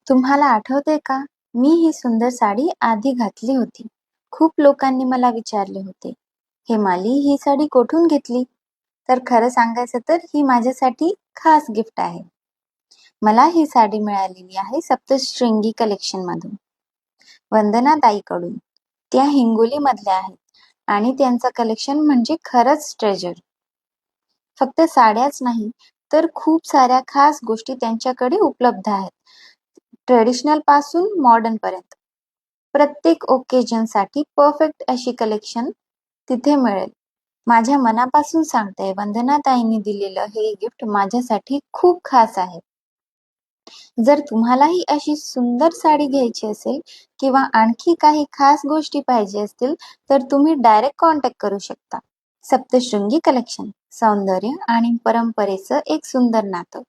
तुम्हाला आठवते का? मी ही सुंदर साडी आधी घातली होती. खूप लोकांनी मला विचारले होते, "हेमाली, ही साडी कोठून घेतली?" तर खरं सांगायचं तर ही माझ्यासाठी खास गिफ्ट आहे. मला ही साडी मिळालेली आहे सप्तशृंगी कलेक्शनमधून, वंदना ताईकडून. त्या हिंगोलीमधल्या आहेत आणि त्यांचं कलेक्शन म्हणजे खरंच ट्रेजर. फक्त साड्याच नाही, तर खूप साऱ्या खास गोष्टी त्यांच्याकडे उपलब्ध आहेत. ट्रेडिशनल पासून मॉडर्न पर्यंत. प्रत्येक ओकेजनसाठी परफेक्ट अशी कलेक्शन तिथे मिळेल. माझ्या मनापासून सांगते, वंदनाताईंनी दिलेलं हे गिफ्ट माझ्यासाठी खूप खास आहे. जर तुम्हालाही अशी सुंदर साडी घ्यायची असेल किंवा आणखी काही खास गोष्टी पाहिजे असतील, तर तुम्ही डायरेक्ट कॉन्टॅक्ट करू शकता. सप्तशृंगी कलेक्शन, सौंदर्य आणि परंपरेचं एक सुंदर नातं.